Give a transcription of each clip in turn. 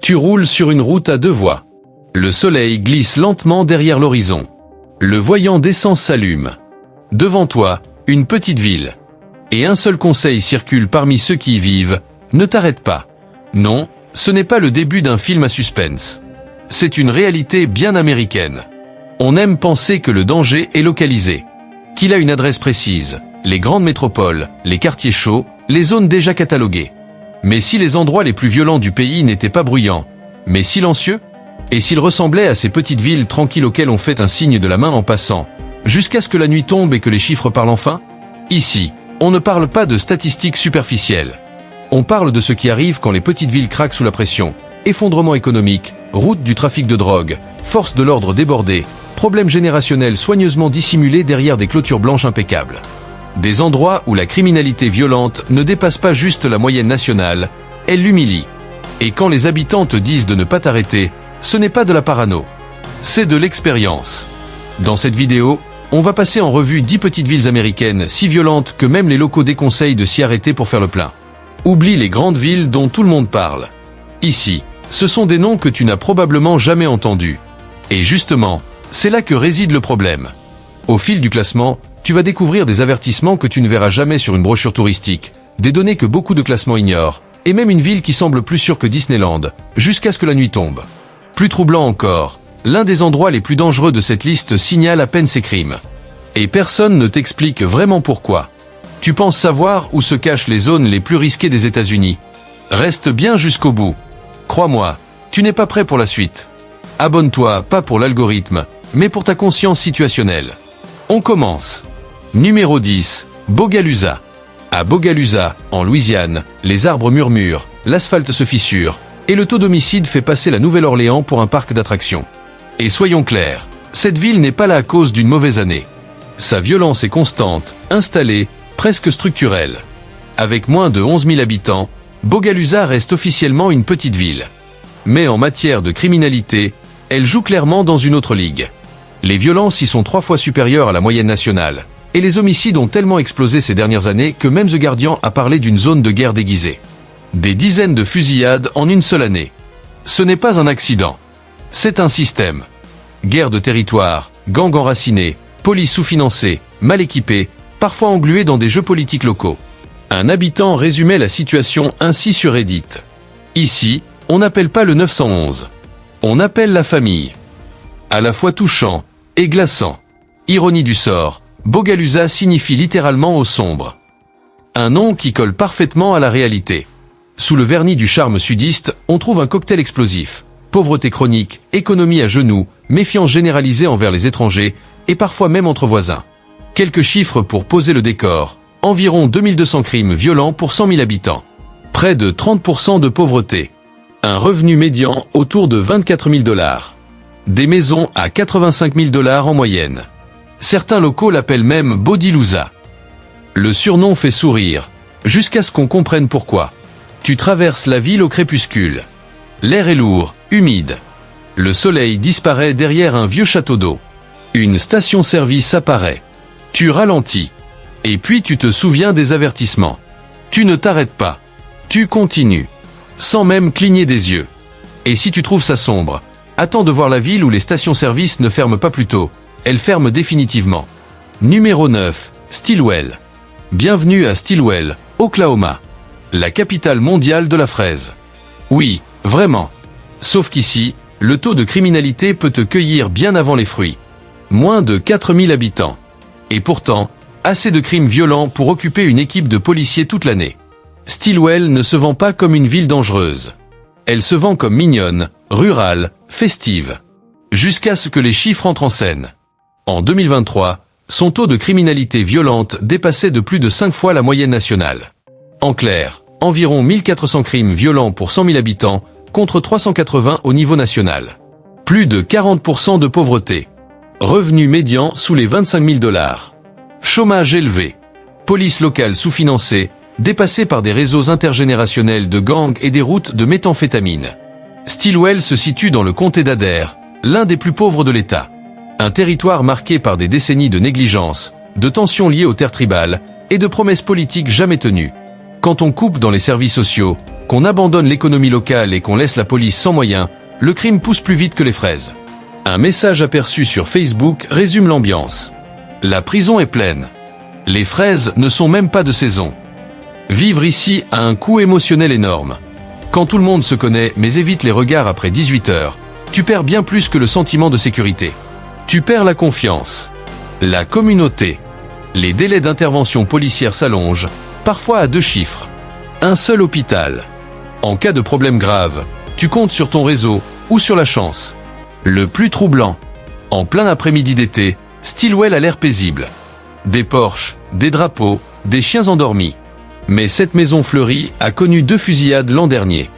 Tu roules sur une route à deux voies. Le soleil glisse lentement derrière l'horizon. Le voyant d'essence s'allume. Devant toi, une petite ville. Et un seul conseil circule parmi ceux qui y vivent, ne t'arrête pas. Non, ce n'est pas le début d'un film à suspense. C'est une réalité bien américaine. On aime penser que le danger est localisé, qu'il a une adresse précise, les grandes métropoles, les quartiers chauds, les zones déjà cataloguées. Mais si les endroits les plus violents du pays n'étaient pas bruyants, mais silencieux, et s'ils ressemblaient à ces petites villes tranquilles auxquelles on fait un signe de la main en passant, jusqu'à ce que la nuit tombe et que les chiffres parlent enfin? Ici, on ne parle pas de statistiques superficielles. On parle de ce qui arrive quand les petites villes craquent sous la pression. Effondrement économique, route du trafic de drogue, force de l'ordre débordée, problèmes générationnels soigneusement dissimulés derrière des clôtures blanches impeccables. Des endroits où la criminalité violente ne dépasse pas juste la moyenne nationale, elle l'humilie. Et quand les habitants te disent de ne pas t'arrêter, ce n'est pas de la parano. C'est de l'expérience. Dans cette vidéo, on va passer en revue 10 petites villes américaines si violentes que même les locaux déconseillent de s'y arrêter pour faire le plein. Oublie les grandes villes dont tout le monde parle. Ici, ce sont des noms que tu n'as probablement jamais entendus. Et justement, c'est là que réside le problème. Au fil du classement, tu vas découvrir des avertissements que tu ne verras jamais sur une brochure touristique, des données que beaucoup de classements ignorent, et même une ville qui semble plus sûre que Disneyland, jusqu'à ce que la nuit tombe. Plus troublant encore, l'un des endroits les plus dangereux de cette liste signale à peine ses crimes. Et personne ne t'explique vraiment pourquoi. Tu penses savoir où se cachent les zones les plus risquées des États-Unis? Reste bien jusqu'au bout. Crois-moi, tu n'es pas prêt pour la suite. Abonne-toi, pas pour l'algorithme, mais pour ta conscience situationnelle. On commence. Numéro 10, Bogalusa. À Bogalusa, en Louisiane, les arbres murmurent, l'asphalte se fissure, et le taux d'homicide fait passer la Nouvelle-Orléans pour un parc d'attractions. Et soyons clairs, cette ville n'est pas là à cause d'une mauvaise année. Sa violence est constante, installée, presque structurelle. Avec moins de 11 000 habitants, Bogalusa reste officiellement une petite ville. Mais en matière de criminalité, elle joue clairement dans une autre ligue. Les violences y sont 3 fois supérieures à la moyenne nationale, et les homicides ont tellement explosé ces dernières années que même The Guardian a parlé d'une zone de guerre déguisée. Des dizaines de fusillades en une seule année. Ce n'est pas un accident. C'est un système. Guerre de territoire, gangs enracinés, police sous-financée, mal équipée, parfois engluée dans des jeux politiques locaux. Un habitant résumait la situation ainsi sur Reddit. Ici, on n'appelle pas le 911. On appelle la famille. À la fois touchant et glaçant. Ironie du sort, Bogalusa signifie littéralement au sombre. Un nom qui colle parfaitement à la réalité. Sous le vernis du charme sudiste, on trouve un cocktail explosif. Pauvreté chronique, économie à genoux, méfiance généralisée envers les étrangers, et parfois même entre voisins. Quelques chiffres pour poser le décor. Environ 2200 crimes violents pour 100 000 habitants. Près de 30% de pauvreté. Un revenu médian autour de 24 000 $. Des maisons à 85 000 $ en moyenne. Certains locaux l'appellent même Bodilousa. Le surnom fait sourire, jusqu'à ce qu'on comprenne pourquoi. Tu traverses la ville au crépuscule. L'air est lourd, humide. Le soleil disparaît derrière un vieux château d'eau. Une station-service apparaît. Tu ralentis. Et puis tu te souviens des avertissements. Tu ne t'arrêtes pas. Tu continues. Sans même cligner des yeux. Et si tu trouves ça sombre, attends de voir la ville où les stations-service ne ferment pas plus tôt. Elles ferment définitivement. Numéro 9, Stilwell. Bienvenue à Stilwell, Oklahoma. La capitale mondiale de la fraise. Oui, vraiment. Sauf qu'ici, le taux de criminalité peut te cueillir bien avant les fruits. Moins de 4000 habitants. Et pourtant, assez de crimes violents pour occuper une équipe de policiers toute l'année. Stilwell ne se vend pas comme une ville dangereuse. Elle se vend comme mignonne, rurale, festive. Jusqu'à ce que les chiffres entrent en scène. En 2023, son taux de criminalité violente dépassait de plus de 5 fois la moyenne nationale. En clair, environ 1400 crimes violents pour 100 000 habitants, contre 380 au niveau national. Plus de 40% de pauvreté. Revenu médian sous les 25 000 $. Chômage élevé. Police locale sous-financée, dépassée par des réseaux intergénérationnels de gangs et des routes de méthamphétamine. Stilwell se situe dans le comté d'Adair, l'un des plus pauvres de l'État. Un territoire marqué par des décennies de négligence, de tensions liées aux terres tribales et de promesses politiques jamais tenues. Quand on coupe dans les services sociaux, Qu'on abandonne l'économie locale et qu'on laisse la police sans moyens, le crime pousse plus vite que les fraises. Un message aperçu sur Facebook résume l'ambiance. La prison est pleine. Les fraises ne sont même pas de saison. Vivre ici a un coût émotionnel énorme. Quand tout le monde se connaît mais évite les regards après 18 heures, tu perds bien plus que le sentiment de sécurité. Tu perds la confiance. La communauté. Les délais d'intervention policière s'allongent, parfois à 2 chiffres. Un seul hôpital. En cas de problème grave, tu comptes sur ton réseau ou sur la chance. Le plus troublant. En plein après-midi d'été, Stilwell a l'air paisible. Des Porsche, des drapeaux, des chiens endormis. Mais cette maison fleurie a connu 2 fusillades l'an dernier.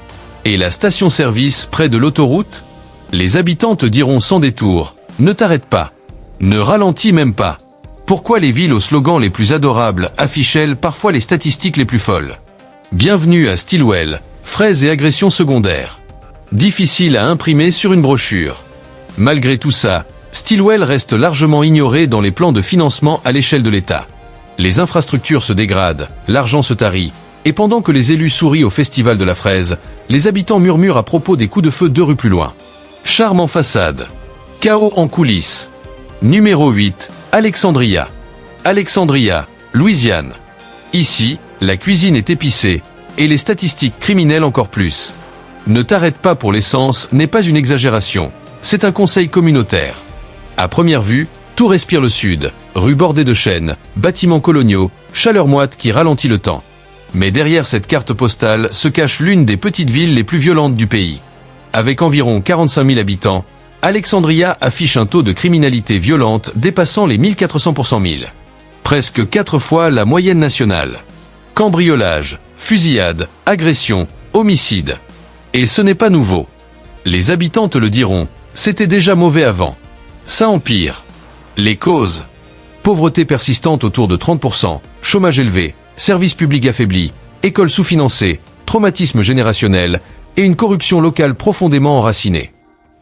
Et la station-service près de l'autoroute? Les habitants te diront sans détour, ne t'arrête pas. Ne ralentis même pas. Pourquoi les villes aux slogans les plus adorables affichent-elles parfois les statistiques les plus folles? Bienvenue à Stilwell, fraises et agressions secondaires. Difficile à imprimer sur une brochure. Malgré tout ça, Stilwell reste largement ignoré dans les plans de financement à l'échelle de l'État. Les infrastructures se dégradent, l'argent se tarit, et pendant que les élus sourient au festival de la fraise, les habitants murmurent à propos des coups de feu 2 rues plus loin. Charme en façade. Chaos en coulisses. Numéro 8, Alexandria. Alexandria, Louisiane. Ici, la cuisine est épicée, et les statistiques criminelles encore plus. Ne t'arrête pas pour l'essence n'est pas une exagération, c'est un conseil communautaire. À première vue, tout respire le sud, rues bordées de chênes, bâtiments coloniaux, chaleur moite qui ralentit le temps. Mais derrière cette carte postale se cache l'une des petites villes les plus violentes du pays. Avec environ 45 000 habitants, Alexandria affiche un taux de criminalité violente dépassant les 1400 pour 100 000. Presque 4 fois la moyenne nationale. Cambriolage, fusillade, agression, homicide. Et ce n'est pas nouveau. Les habitants te le diront, c'était déjà mauvais avant. Ça empire. Les causes. Pauvreté persistante autour de 30%, chômage élevé, services publics affaiblis, écoles sous-financées, traumatisme générationnel et une corruption locale profondément enracinée.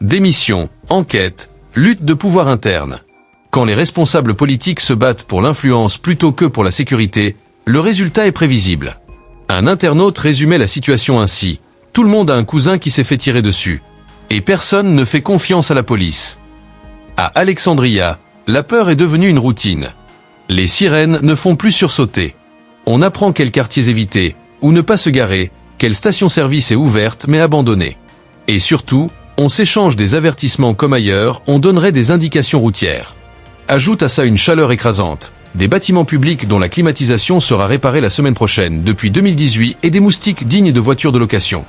Démission, enquête, lutte de pouvoir interne. Quand les responsables politiques se battent pour l'influence plutôt que pour la sécurité, le résultat est prévisible. Un internaute résumait la situation ainsi. Tout le monde a un cousin qui s'est fait tirer dessus. Et personne ne fait confiance à la police. À Alexandria, la peur est devenue une routine. Les sirènes ne font plus sursauter. On apprend quels quartiers éviter, ou ne pas se garer, quelle station-service est ouverte mais abandonnée. Et surtout, on s'échange des avertissements comme ailleurs, on donnerait des indications routières. Ajoute à ça une chaleur écrasante, des bâtiments publics dont la climatisation sera réparée la semaine prochaine depuis 2018 et des moustiques dignes de voitures de location.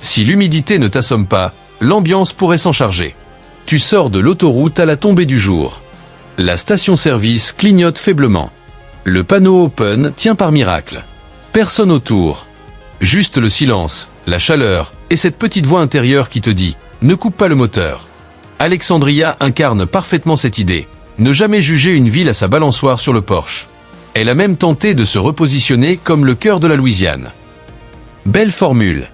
Si l'humidité ne t'assomme pas, l'ambiance pourrait s'en charger. Tu sors de l'autoroute à la tombée du jour. La station-service clignote faiblement. Le panneau open tient par miracle. Personne autour. Juste le silence, la chaleur et cette petite voix intérieure qui te dit « Ne coupe pas le moteur ». Alexandria incarne parfaitement cette idée. Ne jamais juger une ville à sa balançoire sur le porche. Elle a même tenté de se repositionner comme le cœur de la Louisiane. Belle formule.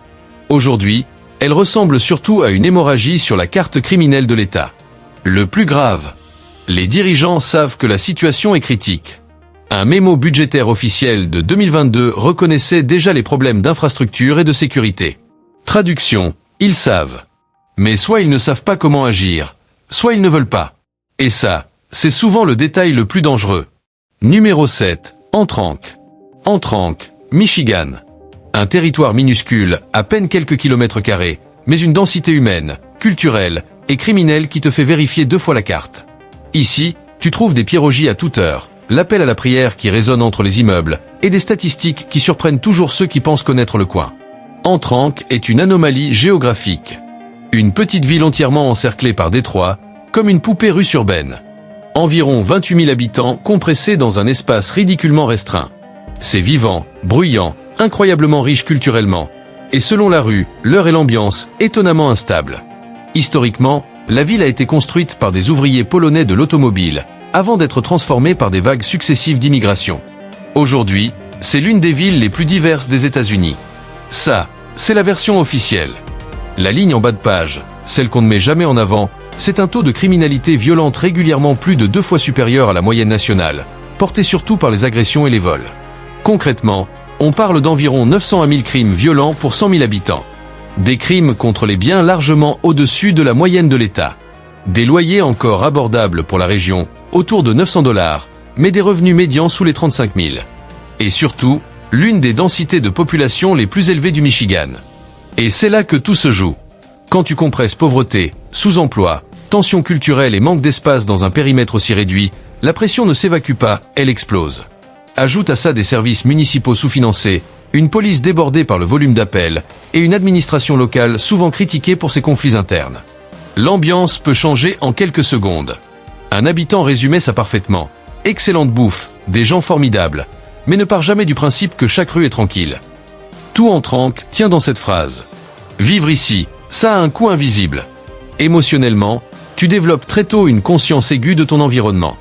Aujourd'hui, elle ressemble surtout à une hémorragie sur la carte criminelle de l'État. Le plus grave, les dirigeants savent que la situation est critique. Un mémo budgétaire officiel de 2022 reconnaissait déjà les problèmes d'infrastructure et de sécurité. Traduction, ils savent. Mais soit ils ne savent pas comment agir, soit ils ne veulent pas. Et ça, c'est souvent le détail le plus dangereux. Numéro 7, Antranque. Antranque, Michigan. Un territoire minuscule, à peine quelques kilomètres carrés, mais une densité humaine, culturelle et criminelle qui te fait vérifier 2 fois la carte. Ici, tu trouves des pirogies à toute heure, l'appel à la prière qui résonne entre les immeubles, et des statistiques qui surprennent toujours ceux qui pensent connaître le coin. Antranque est une anomalie géographique. Une petite ville entièrement encerclée par Détroit, comme une poupée russe urbaine. Environ 28 000 habitants compressés dans un espace ridiculement restreint. C'est vivant, bruyant, incroyablement riche culturellement, et selon la rue, l'heure et l'ambiance, étonnamment instable. Historiquement, la ville a été construite par des ouvriers polonais de l'automobile, avant d'être transformée par des vagues successives d'immigration. Aujourd'hui, c'est l'une des villes les plus diverses des États-Unis. Ça, c'est la version officielle. La ligne en bas de page, celle qu'on ne met jamais en avant, c'est un taux de criminalité violente régulièrement plus de 2 fois supérieur à la moyenne nationale, porté surtout par les agressions et les vols. Concrètement, On parle d'environ 900 à 1000 crimes violents pour 100 000 habitants. Des crimes contre les biens largement au-dessus de la moyenne de l'État. Des loyers encore abordables pour la région, autour de 900 $, mais des revenus médians sous les 35 000. Et surtout, l'une des densités de population les plus élevées du Michigan. Et c'est là que tout se joue. Quand tu compresses pauvreté, sous-emploi, tension culturelle et manque d'espace dans un périmètre aussi réduit, la pression ne s'évacue pas, elle explose. Ajoute à ça des services municipaux sous-financés, une police débordée par le volume d'appels, et une administration locale souvent critiquée pour ses conflits internes. L'ambiance peut changer en quelques secondes. Un habitant résumait ça parfaitement. Excellente bouffe, des gens formidables, mais ne part jamais du principe que chaque rue est tranquille. Tout en tranque tient dans cette phrase. Vivre ici, ça a un coût invisible. Émotionnellement, tu développes très tôt une conscience aiguë de ton environnement.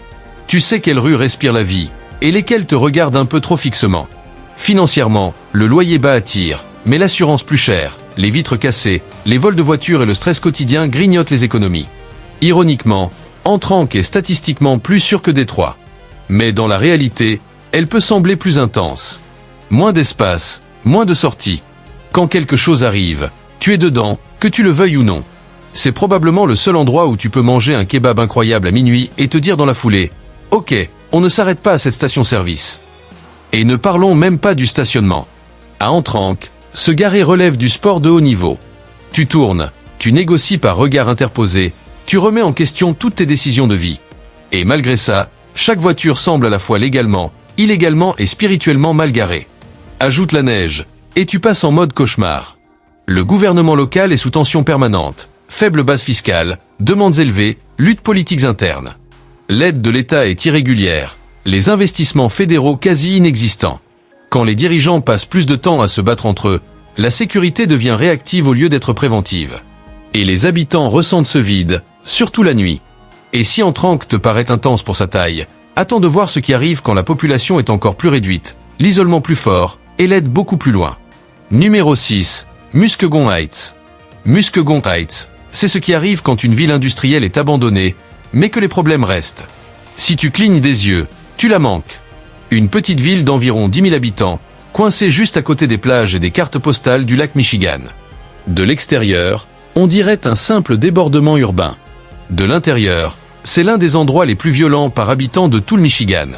Tu sais quelle rue respire la vie, et lesquelles te regardent un peu trop fixement. Financièrement, le loyer bas attire, mais l'assurance plus chère, les vitres cassées, les vols de voitures et le stress quotidien grignotent les économies. Ironiquement, Antranque est statistiquement plus sûr que Détroit. Mais dans la réalité, elle peut sembler plus intense. Moins d'espace, moins de sorties. Quand quelque chose arrive, tu es dedans, que tu le veuilles ou non. C'est probablement le seul endroit où tu peux manger un kebab incroyable à minuit et te dire dans la foulée « Ok, on ne s'arrête pas à cette station-service ». Et ne parlons même pas du stationnement. À Antranque, se garer relève du sport de haut niveau. Tu tournes, tu négocies par regard interposé, tu remets en question toutes tes décisions de vie. Et malgré ça, chaque voiture semble à la fois légalement, illégalement et spirituellement mal garée. Ajoute la neige, et tu passes en mode cauchemar. Le gouvernement local est sous tension permanente, faible base fiscale, demandes élevées, luttes politiques internes. L'aide de l'État est irrégulière, les investissements fédéraux quasi inexistants. Quand les dirigeants passent plus de temps à se battre entre eux, la sécurité devient réactive au lieu d'être préventive. Et les habitants ressentent ce vide, surtout la nuit. Et si Antranque te paraît intense pour sa taille, attends de voir ce qui arrive quand la population est encore plus réduite, l'isolement plus fort, et l'aide beaucoup plus loin. Numéro 6, Muskegon Heights. Muskegon Heights, c'est ce qui arrive quand une ville industrielle est abandonnée, mais que les problèmes restent. Si tu clignes des yeux, tu la manques. Une petite ville d'environ 10 000 habitants, coincée juste à côté des plages et des cartes postales du lac Michigan. De l'extérieur, on dirait un simple débordement urbain. De l'intérieur, c'est l'un des endroits les plus violents par habitant de tout le Michigan.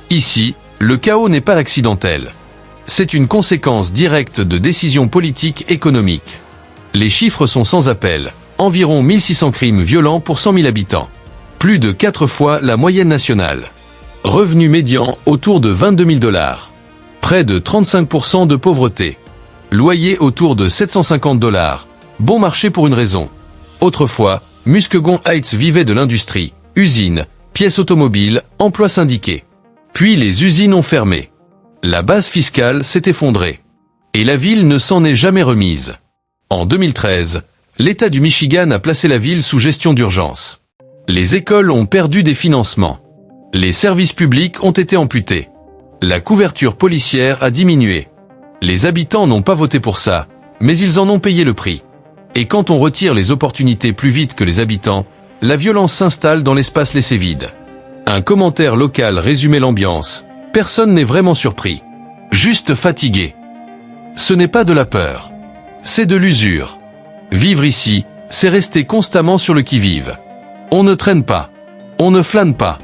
Ici, le chaos n'est pas accidentel. C'est une conséquence directe de décisions politiques économiques. Les chiffres sont sans appel, environ 1600 crimes violents pour 100 000 habitants. Plus de 4 fois la moyenne nationale. Revenu médian autour de 22 000 $. Près de 35% de pauvreté. Loyer autour de 750 $. Bon marché pour une raison. Autrefois, Muskegon Heights vivait de l'industrie, usines, pièces automobiles, emplois syndiqués. Puis les usines ont fermé. La base fiscale s'est effondrée. Et la ville ne s'en est jamais remise. En 2013, l'État du Michigan a placé la ville sous gestion d'urgence. Les écoles ont perdu des financements. Les services publics ont été amputés. La couverture policière a diminué. Les habitants n'ont pas voté pour ça, mais ils en ont payé le prix. Et quand on retire les opportunités plus vite que les habitants, la violence s'installe dans l'espace laissé vide. Un commentaire local résumait l'ambiance. Personne n'est vraiment surpris. Juste fatigué. Ce n'est pas de la peur. C'est de l'usure. Vivre ici, c'est rester constamment sur le qui-vive. On ne traîne pas. On ne flâne pas.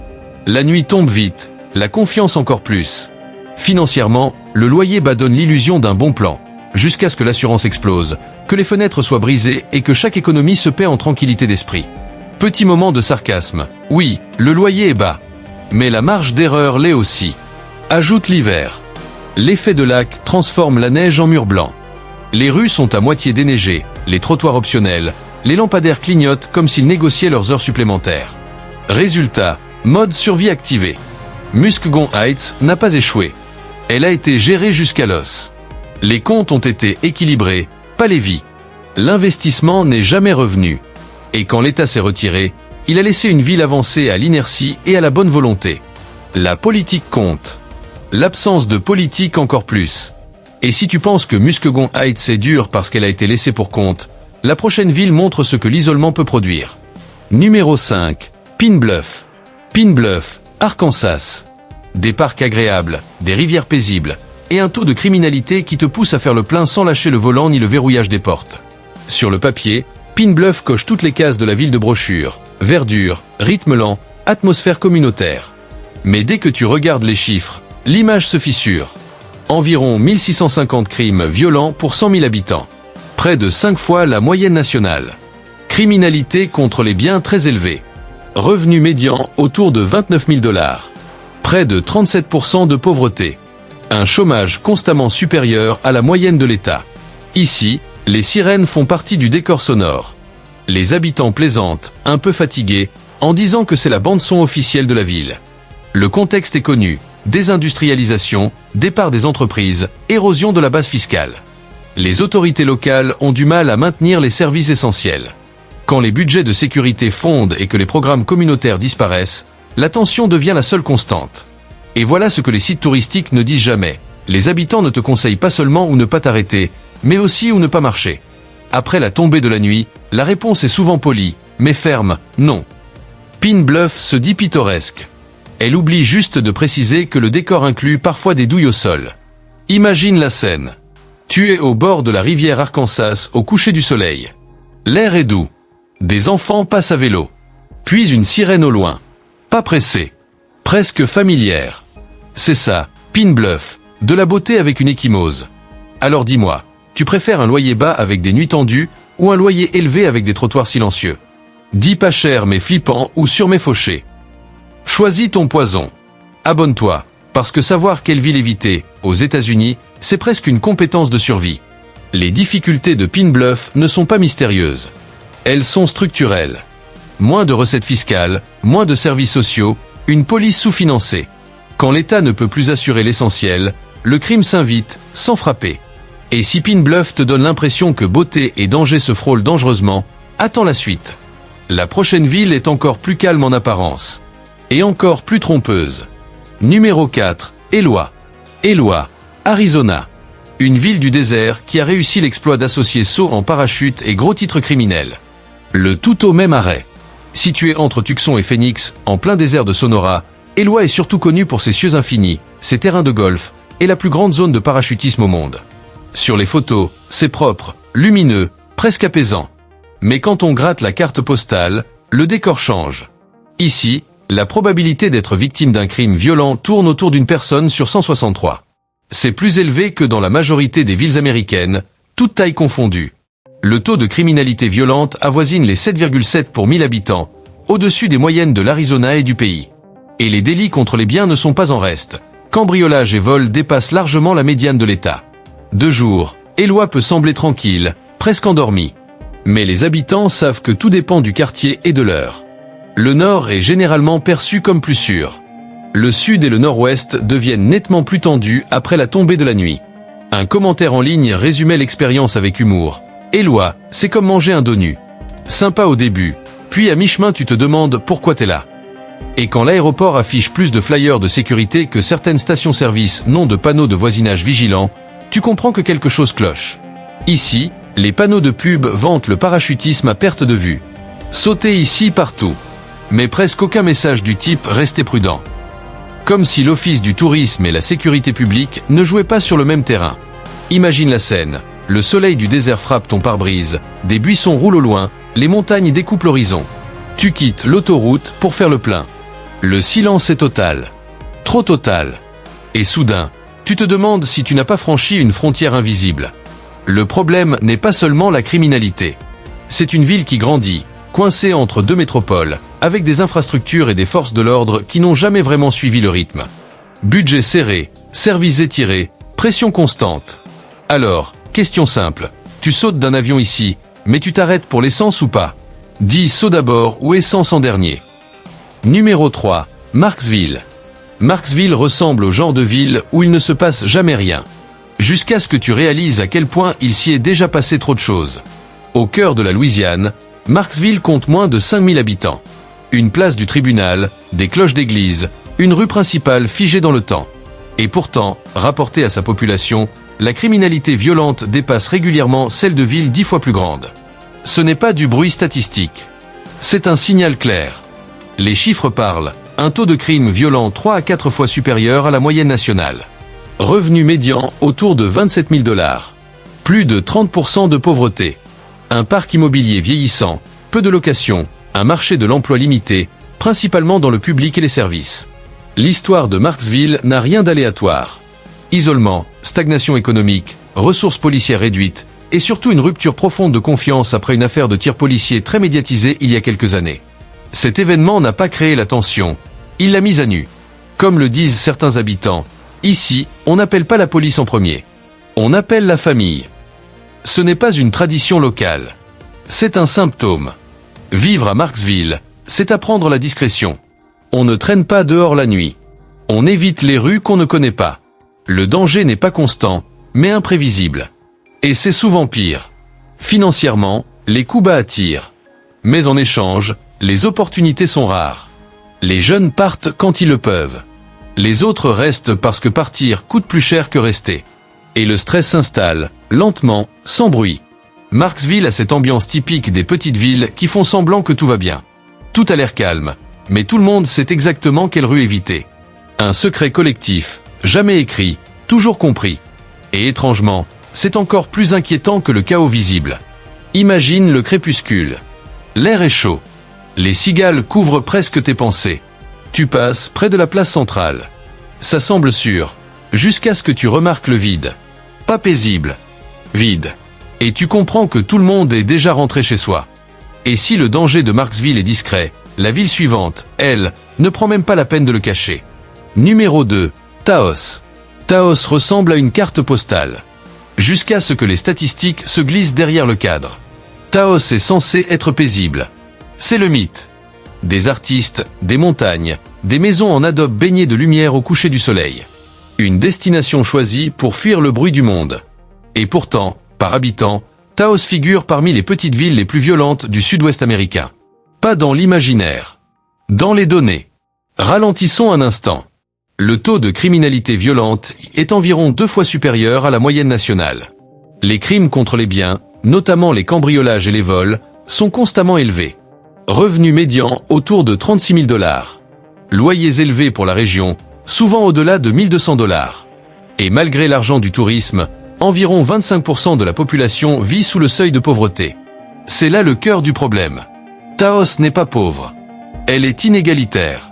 La nuit tombe vite, la confiance encore plus. Financièrement, le loyer bas donne l'illusion d'un bon plan, jusqu'à ce que l'assurance explose, que les fenêtres soient brisées et que chaque économie se paie en tranquillité d'esprit. Petit moment de sarcasme. Oui, le loyer est bas. Mais la marge d'erreur l'est aussi. Ajoute l'hiver. L'effet de lac transforme la neige en mur blanc. Les rues sont à moitié déneigées, les trottoirs optionnels, les lampadaires clignotent comme s'ils négociaient leurs heures supplémentaires. Résultat, mode survie activé. Muskegon Heights n'a pas échoué. Elle a été gérée jusqu'à l'os. Les comptes ont été équilibrés, pas les vies. L'investissement n'est jamais revenu. Et quand l'État s'est retiré, il a laissé une ville avancée à l'inertie et à la bonne volonté. La politique compte. L'absence de politique encore plus. Et si tu penses que Muskegon Heights est dure parce qu'elle a été laissée pour compte, la prochaine ville montre ce que l'isolement peut produire. Numéro 5. Pine Bluff. Pine Bluff, Arkansas. Des parcs agréables, des rivières paisibles, et un taux de criminalité qui te pousse à faire le plein sans lâcher le volant ni le verrouillage des portes. Sur le papier, Pine Bluff coche toutes les cases de la ville de brochure. Verdure, rythme lent, atmosphère communautaire. Mais dès que tu regardes les chiffres, l'image se fissure. Environ 1650 crimes violents pour 100 000 habitants. Près de 5 fois la moyenne nationale. Criminalité contre les biens très élevés. Revenu médian autour de 29 000 $. Près de 37% de pauvreté. Un chômage constamment supérieur à la moyenne de l'État. Ici, les sirènes font partie du décor sonore. Les habitants plaisantent, un peu fatigués, en disant que c'est la bande-son officielle de la ville. Le contexte est connu, désindustrialisation, départ des entreprises, érosion de la base fiscale. Les autorités locales ont du mal à maintenir les services essentiels. Quand les budgets de sécurité fondent et que les programmes communautaires disparaissent, la tension devient la seule constante. Et voilà ce que les sites touristiques ne disent jamais. Les habitants ne te conseillent pas seulement où ne pas t'arrêter, mais aussi où ne pas marcher. Après la tombée de la nuit, la réponse est souvent polie, mais ferme, non. Pine Bluff se dit pittoresque. Elle oublie juste de préciser que le décor inclut parfois des douilles au sol. Imagine la scène. Tu es au bord de la rivière Arkansas au coucher du soleil. L'air est doux. Des enfants passent à vélo. Puis une sirène au loin. Pas pressée. Presque familière. C'est ça, Pine Bluff, de la beauté avec une ecchymose. Alors dis-moi, tu préfères un loyer bas avec des nuits tendues ou un loyer élevé avec des trottoirs silencieux? Dis pas cher mais flippant ou sur mes fauchés. Choisis ton poison. Abonne-toi, parce que savoir quelle ville éviter, aux États-Unis, c'est presque une compétence de survie. Les difficultés de Pine Bluff ne sont pas mystérieuses. Elles sont structurelles. Moins de recettes fiscales, moins de services sociaux, une police sous-financée. Quand l'État ne peut plus assurer l'essentiel, le crime s'invite, sans frapper. Et si Pine Bluff te donne l'impression que beauté et danger se frôlent dangereusement, attends la suite. La prochaine ville est encore plus calme en apparence. Et encore plus trompeuse. Numéro 4, Elwha. Elwha, Arizona. Une ville du désert qui a réussi l'exploit d'associer saut en parachute et gros titres criminels. Le tout au même arrêt. Située entre Tucson et Phoenix, en plein désert de Sonora, Elwha est surtout connue pour ses cieux infinis, ses terrains de golf et la plus grande zone de parachutisme au monde. Sur les photos, c'est propre, lumineux, presque apaisant. Mais quand on gratte la carte postale, le décor change. Ici, la probabilité d'être victime d'un crime violent tourne autour d'une personne sur 163. C'est plus élevé que dans la majorité des villes américaines, toutes tailles confondues. Le taux de criminalité violente avoisine les 7,7 pour 1000 habitants, au-dessus des moyennes de l'Arizona et du pays. Et les délits contre les biens ne sont pas en reste. Cambriolage et vol dépassent largement la médiane de l'État. De jour, Elwha peut sembler tranquille, presque endormie. Mais les habitants savent que tout dépend du quartier et de l'heure. Le nord est généralement perçu comme plus sûr. Le sud et le nord-ouest deviennent nettement plus tendus après la tombée de la nuit. Un commentaire en ligne résumait l'expérience avec humour. Elwha, c'est comme manger un dos nu. Sympa au début, puis à mi-chemin tu te demandes pourquoi t'es là. Et quand l'aéroport affiche plus de flyers de sécurité que certaines stations-service n'ont de panneaux de voisinage vigilants, tu comprends que quelque chose cloche. Ici, les panneaux de pub vantent le parachutisme à perte de vue. Sautez ici partout. Mais presque aucun message du type « Restez prudent ». Comme si l'Office du tourisme et la sécurité publique ne jouaient pas sur le même terrain. Imagine la scène. Le soleil du désert frappe ton pare-brise, des buissons roulent au loin, les montagnes découpent l'horizon. Tu quittes l'autoroute pour faire le plein. Le silence est total. Trop total. Et soudain, tu te demandes si tu n'as pas franchi une frontière invisible. Le problème n'est pas seulement la criminalité. C'est une ville qui grandit, coincée entre deux métropoles, avec des infrastructures et des forces de l'ordre qui n'ont jamais vraiment suivi le rythme. Budget serré, services étirés, pression constante. Alors, question simple, tu sautes d'un avion ici, mais tu t'arrêtes pour l'essence ou pas? Dis saut d'abord ou essence en dernier. Numéro 3, Marksville. Marksville ressemble au genre de ville où il ne se passe jamais rien. Jusqu'à ce que tu réalises à quel point il s'y est déjà passé trop de choses. Au cœur de la Louisiane, Marksville compte moins de 5000 habitants. Une place du tribunal, des cloches d'église, une rue principale figée dans le temps. Et pourtant, rapportée à sa population, la criminalité violente dépasse régulièrement celle de villes 10 fois plus grandes. Ce n'est pas du bruit statistique. C'est un signal clair. Les chiffres parlent, un taux de crime violent 3 à 4 fois supérieur à la moyenne nationale. Revenu médian autour de 27 000 $. Plus de 30% de pauvreté. Un parc immobilier vieillissant, peu de locations, un marché de l'emploi limité, principalement dans le public et les services. L'histoire de Marksville n'a rien d'aléatoire. Isolement, stagnation économique, ressources policières réduites, et surtout une rupture profonde de confiance après une affaire de tir policier très médiatisée il y a quelques années. Cet événement n'a pas créé la tension, il l'a mise à nu. Comme le disent certains habitants, ici, on n'appelle pas la police en premier. On appelle la famille. Ce n'est pas une tradition locale. C'est un symptôme. Vivre à Marksville, c'est apprendre la discrétion. On ne traîne pas dehors la nuit. On évite les rues qu'on ne connaît pas. Le danger n'est pas constant, mais imprévisible. Et c'est souvent pire. Financièrement, les coups bas attirent. Mais en échange, les opportunités sont rares. Les jeunes partent quand ils le peuvent. Les autres restent parce que partir coûte plus cher que rester. Et le stress s'installe, lentement, sans bruit. Marksville a cette ambiance typique des petites villes qui font semblant que tout va bien. Tout a l'air calme, mais tout le monde sait exactement quelle rue éviter. Un secret collectif, jamais écrit, toujours compris. Et étrangement, c'est encore plus inquiétant que le chaos visible. Imagine le crépuscule. L'air est chaud. Les cigales couvrent presque tes pensées. Tu passes près de la place centrale. Ça semble sûr, jusqu'à ce que tu remarques le vide. Pas paisible. Vide. Et tu comprends que tout le monde est déjà rentré chez soi. Et si le danger de Marksville est discret, la ville suivante, elle, ne prend même pas la peine de le cacher. Numéro 2. Taos. Taos ressemble à une carte postale. Jusqu'à ce que les statistiques se glissent derrière le cadre. Taos est censé être paisible. C'est le mythe. Des artistes, des montagnes, des maisons en adobe baignées de lumière au coucher du soleil. Une destination choisie pour fuir le bruit du monde. Et pourtant, par habitant, Taos figure parmi les petites villes les plus violentes du sud-ouest américain. Pas dans l'imaginaire. Dans les données. Ralentissons un instant. Le taux de criminalité violente est environ 2 fois supérieur à la moyenne nationale. Les crimes contre les biens, notamment les cambriolages et les vols, sont constamment élevés. Revenu médian autour de 36 000 $. Loyers élevés pour la région, souvent au-delà de 1 200 $. Et malgré l'argent du tourisme, environ 25% de la population vit sous le seuil de pauvreté. C'est là le cœur du problème. Taos n'est pas pauvre. Elle est inégalitaire.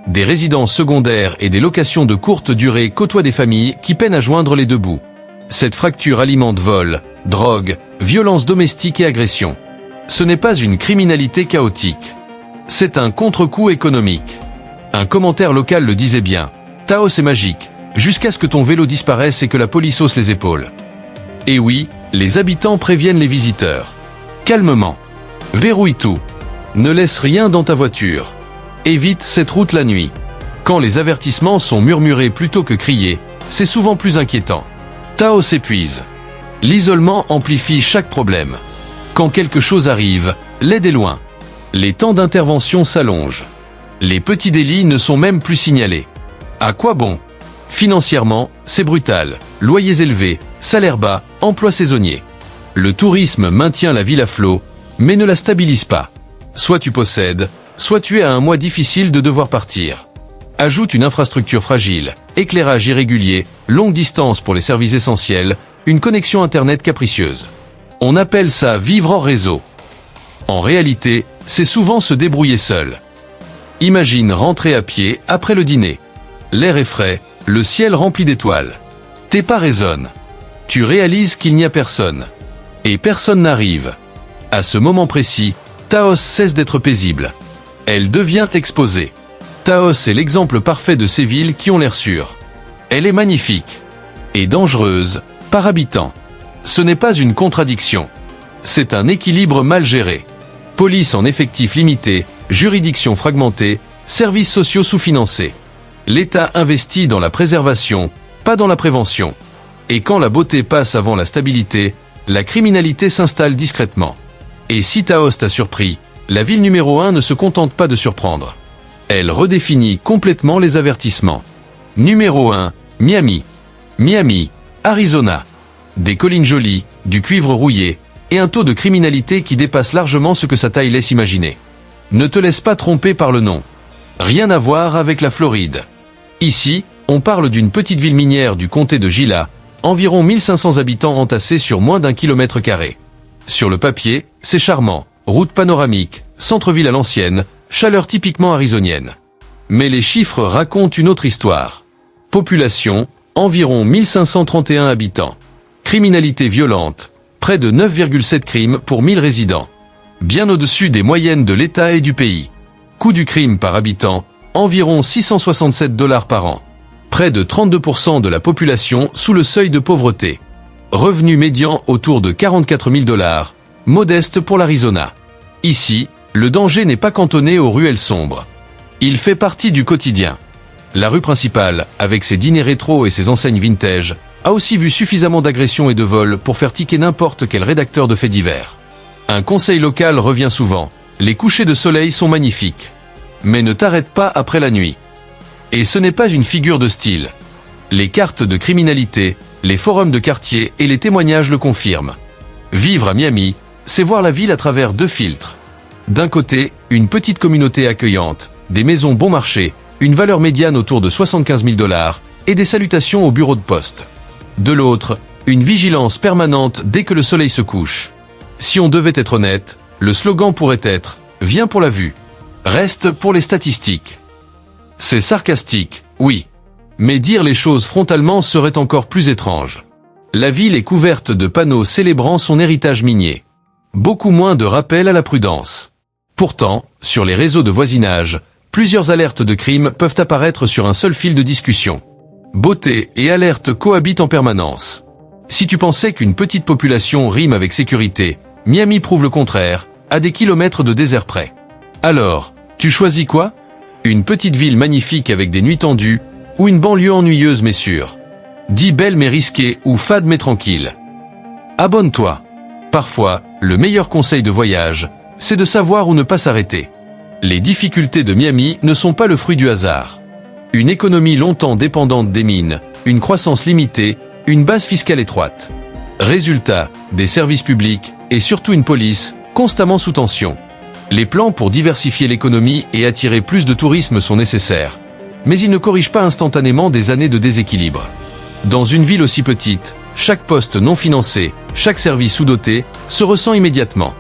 Des résidences secondaires et des locations de courte durée côtoient des familles qui peinent à joindre les deux bouts. Cette fracture alimente vols, drogue, violences domestiques et agressions. Ce n'est pas une criminalité chaotique. C'est un contre-coup économique. Un commentaire local le disait bien. Taos est magique, jusqu'à ce que ton vélo disparaisse et que la police hausse les épaules. Et oui, les habitants préviennent les visiteurs. Calmement. Verrouille tout. Ne laisse rien dans ta voiture. Évite cette route la nuit. Quand les avertissements sont murmurés plutôt que criés, c'est souvent plus inquiétant. Taos s'épuise. L'isolement amplifie chaque problème. Quand quelque chose arrive, l'aide est loin. Les temps d'intervention s'allongent. Les petits délits ne sont même plus signalés. À quoi bon? Financièrement, c'est brutal. Loyers élevés, salaires bas, emploi saisonnier. Le tourisme maintient la ville à flot, mais ne la stabilise pas. Soit tu possèdes, soit tu es à un mois difficile de devoir partir. Ajoute une infrastructure fragile, éclairage irrégulier, longue distance pour les services essentiels, une connexion Internet capricieuse. On appelle ça vivre hors réseau. En réalité, c'est souvent se débrouiller seul. Imagine rentrer à pied après le dîner. L'air est frais, le ciel rempli d'étoiles. Tes pas résonnent. Tu réalises qu'il n'y a personne. Et personne n'arrive. À ce moment précis, Taos cesse d'être paisible. Elle devient exposée. Taos est l'exemple parfait de ces villes qui ont l'air sûres. Elle est magnifique. Et dangereuse, par habitant. Ce n'est pas une contradiction. C'est un équilibre mal géré. Police en effectifs limités, juridiction fragmentée, services sociaux sous-financés. L'État investit dans la préservation, pas dans la prévention. Et quand la beauté passe avant la stabilité, la criminalité s'installe discrètement. Et si Taos t'a surpris, la ville numéro 1 ne se contente pas de surprendre. Elle redéfinit complètement les avertissements. Numéro 1, Miami. Miami, Arizona. Des collines jolies, du cuivre rouillé, et un taux de criminalité qui dépasse largement ce que sa taille laisse imaginer. Ne te laisse pas tromper par le nom. Rien à voir avec la Floride. Ici, On parle d'une petite ville minière du comté de Gila, environ 1500 habitants entassés sur moins d'1 km². Sur le papier, c'est charmant, route panoramique, centre-ville à l'ancienne, chaleur typiquement arizonienne. Mais les chiffres racontent une autre histoire. Population, environ 1531 habitants. Criminalité violente, près de 9,7 crimes pour 1000 résidents. Bien au-dessus des moyennes de l'État et du pays. Coût du crime par habitant, environ 667 $ par an. Près de 32% de la population sous le seuil de pauvreté. Revenu médian autour de 44 000 $, modeste pour l'Arizona. Ici, le danger n'est pas cantonné aux ruelles sombres. Il fait partie du quotidien. La rue principale, avec ses dîners rétro et ses enseignes vintage, a aussi vu suffisamment d'agressions et de vols pour faire tiquer n'importe quel rédacteur de faits divers. Un conseil local revient souvent. Les couchers de soleil sont magnifiques. Mais ne t'arrête pas après la nuit. Et ce n'est pas une figure de style. Les cartes de criminalité, les forums de quartier et les témoignages le confirment. Vivre à Miami, c'est voir la ville à travers 2 filtres. D'un côté, une petite communauté accueillante, des maisons bon marché, une valeur médiane autour de 75 000 $ et des salutations au bureau de poste. De l'autre, une vigilance permanente dès que le soleil se couche. Si on devait être honnête, le slogan pourrait être « Viens pour la vue, reste pour les statistiques ». C'est sarcastique, oui. Mais dire les choses frontalement serait encore plus étrange. La ville est couverte de panneaux célébrant son héritage minier. Beaucoup moins de rappels à la prudence. Pourtant, sur les réseaux de voisinage, plusieurs alertes de crimes peuvent apparaître sur un seul fil de discussion. Beauté et alerte cohabitent en permanence. Si tu pensais qu'une petite population rime avec sécurité, Miami prouve le contraire, à des kilomètres de désert près. Alors, tu choisis quoi ? Une petite ville magnifique avec des nuits tendues, ou une banlieue ennuyeuse mais sûre. Dis belle mais risquée ou fade mais tranquille. Abonne-toi. Parfois, le meilleur conseil de voyage, c'est de savoir où ne pas s'arrêter. Les difficultés de Miami ne sont pas le fruit du hasard. Une économie longtemps dépendante des mines, une croissance limitée, une base fiscale étroite. Résultat, des services publics et surtout une police constamment sous tension. Les plans pour diversifier l'économie et attirer plus de tourisme sont nécessaires, mais ils ne corrigent pas instantanément des années de déséquilibre. Dans une ville aussi petite, chaque poste non financé, chaque service sous-doté, se ressent immédiatement.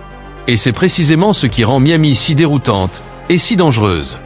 Et c'est précisément ce qui rend Miami si déroutante et si dangereuse.